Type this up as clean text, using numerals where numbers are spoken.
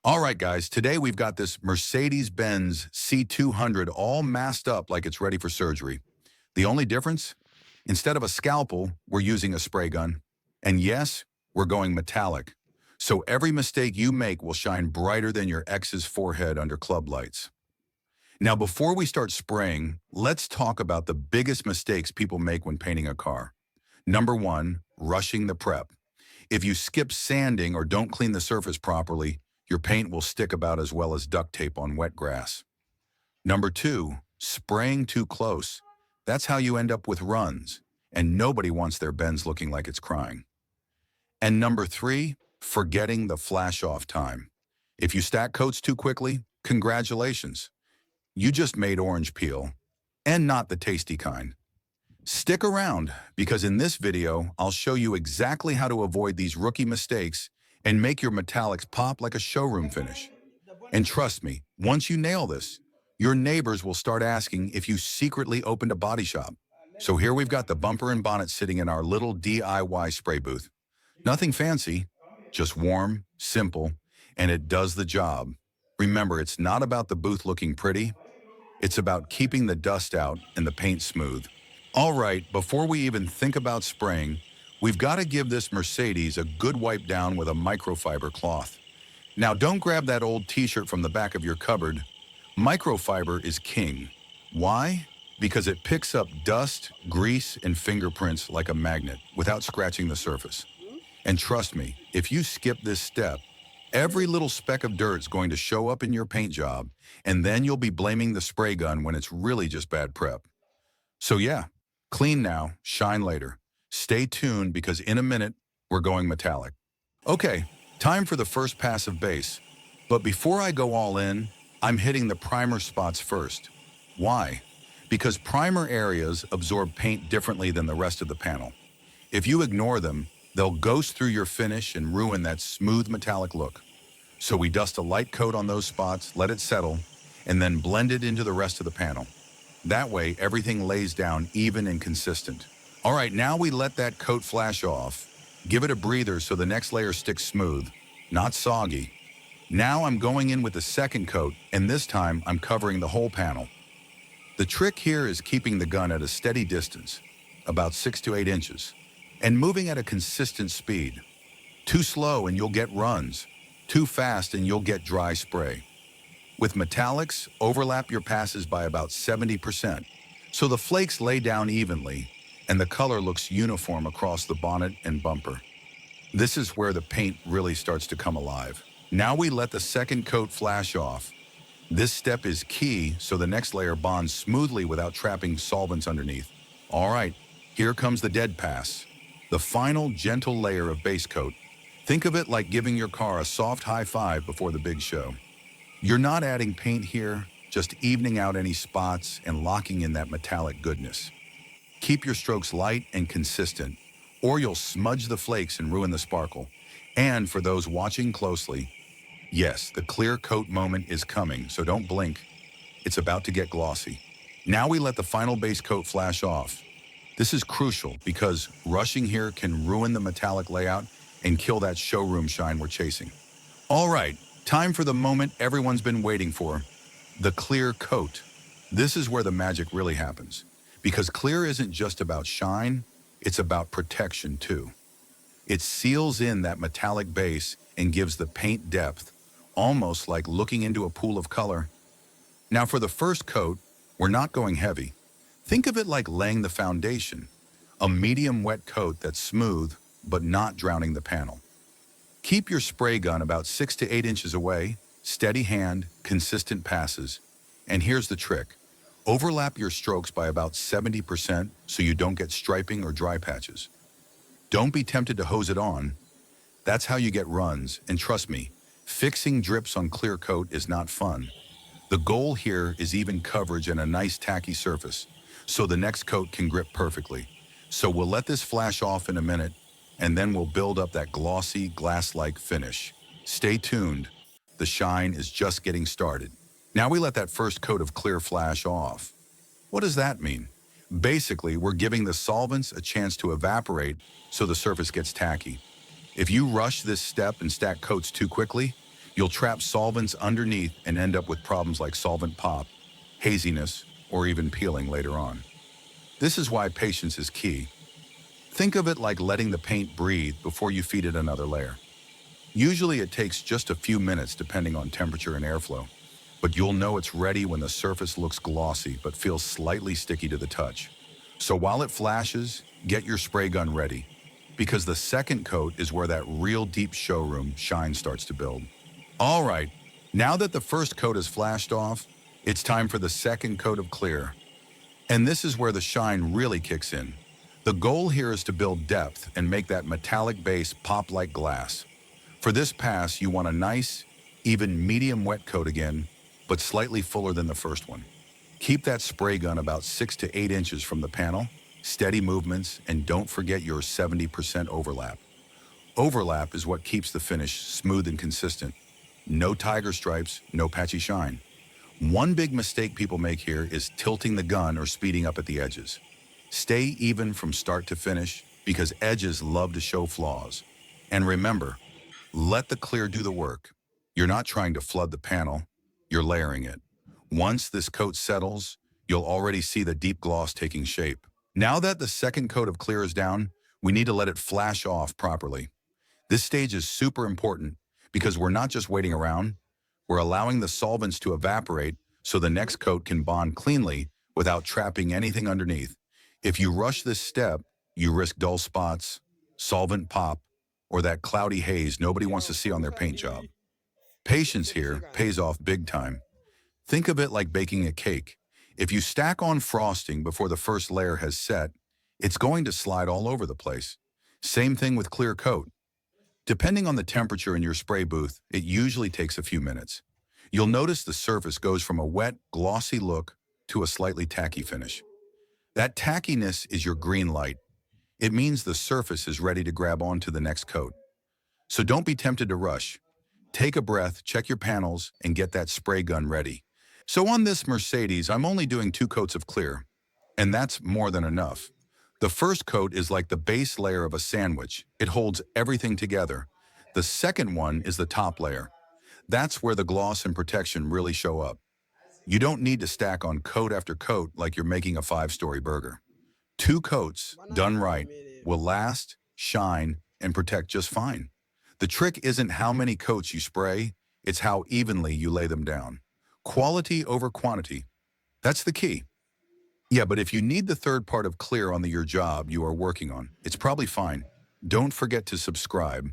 All right, guys, today we've got this Mercedes-Benz C200 all masked up like it's ready for surgery. The only difference? Instead of a scalpel, we're using a spray gun. And yes, we're going metallic. So every mistake you make will shine brighter than your ex's forehead under club lights. Now, before we start spraying, let's talk about the biggest mistakes people make when painting a car. Number one, rushing the prep. If you skip sanding or don't clean the surface properly, your paint will stick about as well as duct tape on wet grass. Number two, spraying too close. That's how you end up with runs, and nobody wants their Benz looking like it's crying. And number three, forgetting the flash-off time. If you stack coats too quickly, congratulations. You just made orange peel, and not the tasty kind. Stick around, because in this video, I'll show you exactly how to avoid these rookie mistakes and make your metallics pop like a showroom finish. And trust me, once you nail this, your neighbors will start asking if you secretly opened a body shop. So here we've got the bumper and bonnet sitting in our little DIY spray booth. Nothing fancy, just warm, simple, and it does the job. Remember, it's not about the booth looking pretty, it's about keeping the dust out and the paint smooth. All right, before we even think about spraying, we've got to give this Mercedes a good wipe down with a microfiber cloth. Now, don't grab that old t-shirt from the back of your cupboard. Microfiber is king. Why? Because it picks up dust, grease, and fingerprints like a magnet without scratching the surface. And trust me, if you skip this step, every little speck of dirt's going to show up in your paint job, and then you'll be blaming the spray gun when it's really just bad prep. So yeah, clean now, shine later. Stay tuned because in a minute, we're going metallic. Okay, time for the first pass of base. But before I go all in, I'm hitting the primer spots first. Why? Because primer areas absorb paint differently than the rest of the panel. If you ignore them, they'll ghost through your finish and ruin that smooth metallic look. So we dust a light coat on those spots, let it settle, and then blend it into the rest of the panel. That way, everything lays down even and consistent. All right, now we let that coat flash off. Give it a breather so the next layer sticks smooth, not soggy. Now I'm going in with the second coat, and this time I'm covering the whole panel. The trick here is keeping the gun at a steady distance, about 6 to 8 inches, and moving at a consistent speed. Too slow and you'll get runs. Too fast and you'll get dry spray. With metallics, overlap your passes by about 70%, so the flakes lay down evenly and the color looks uniform across the bonnet and bumper. This is where the paint really starts to come alive. Now we let the second coat flash off. This step is key so the next layer bonds smoothly without trapping solvents underneath. All right, here comes the dead pass, the final gentle layer of base coat. Think of it like giving your car a soft high five before the big show. You're not adding paint here, just evening out any spots and locking in that metallic goodness. Keep your strokes light and consistent, or you'll smudge the flakes and ruin the sparkle. And for those watching closely, yes, the clear coat moment is coming, so don't blink. It's about to get glossy. Now we let the final base coat flash off. This is crucial because rushing here can ruin the metallic layout and kill that showroom shine we're chasing. All right, time for the moment everyone's been waiting for, the clear coat. This is where the magic really happens, because clear isn't just about shine, it's about protection too. It seals in that metallic base and gives the paint depth, almost like looking into a pool of color. Now for the first coat, we're not going heavy. Think of it like laying the foundation, a medium wet coat that's smooth but not drowning the panel. Keep your spray gun about 6 to 8 inches away, steady hand, consistent passes. And here's the trick. Overlap your strokes by about 70% so you don't get striping or dry patches. Don't be tempted to hose it on. That's how you get runs, and trust me, fixing drips on clear coat is not fun. The goal here is even coverage and a nice tacky surface, so the next coat can grip perfectly. So we'll let this flash off in a minute, and then we'll build up that glossy, glass-like finish. Stay tuned. The shine is just getting started. Now we let that first coat of clear flash off. What does that mean? Basically, we're giving the solvents a chance to evaporate so the surface gets tacky. If you rush this step and stack coats too quickly, You'll trap solvents underneath and end up with problems like solvent pop, haziness, or even peeling later on. This is why patience is key. Think of it like letting the paint breathe before you feed it another layer. Usually it takes just a few minutes depending on temperature and airflow, but you'll know it's ready when the surface looks glossy but feels slightly sticky to the touch. So while it flashes, get your spray gun ready, because the second coat is where that real deep showroom shine starts to build. All right, now that the first coat is flashed off, it's time for the second coat of clear. And this is where the shine really kicks in. The goal here is to build depth and make that metallic base pop like glass. For this pass, you want a nice, even medium wet coat again, but slightly fuller than the first one. Keep that spray gun about 6 to 8 inches from the panel, steady movements, and don't forget your 70% overlap. Overlap is what keeps the finish smooth and consistent. No tiger stripes, no patchy shine. One big mistake people make here is tilting the gun or speeding up at the edges. Stay even from start to finish because edges love to show flaws. And remember, let the clear do the work. You're not trying to flood the panel, you're layering it. Once this coat settles, you'll already see the deep gloss taking shape. Now that the second coat of clear is down, we need to let it flash off properly. This stage is super important because we're not just waiting around, we're allowing the solvents to evaporate so the next coat can bond cleanly without trapping anything underneath. If you rush this step, you risk dull spots, solvent pop, or that cloudy haze nobody wants to see on their paint job. Patience here pays off big time. Think of it like baking a cake. If you stack on frosting before the first layer has set, it's going to slide all over the place. Same thing with clear coat. Depending on the temperature in your spray booth, it usually takes a few minutes. You'll notice the surface goes from a wet, glossy look to a slightly tacky finish. That tackiness is your green light. It means the surface is ready to grab onto the next coat. So don't be tempted to rush. Take a breath, check your panels, and get that spray gun ready. So on this Mercedes, I'm only doing 2 coats of clear, and that's more than enough. The first coat is like the base layer of a sandwich. It holds everything together. The second one is the top layer. That's where the gloss and protection really show up. You don't need to stack on coat after coat like you're making a 5-story burger. 2 coats, done right, will last, shine, and protect just fine. The trick isn't how many coats you spray, it's how evenly you lay them down. Quality over quantity. That's the key. Yeah, but if you need the third part of clear on your job you are working on, it's probably fine. Don't forget to subscribe.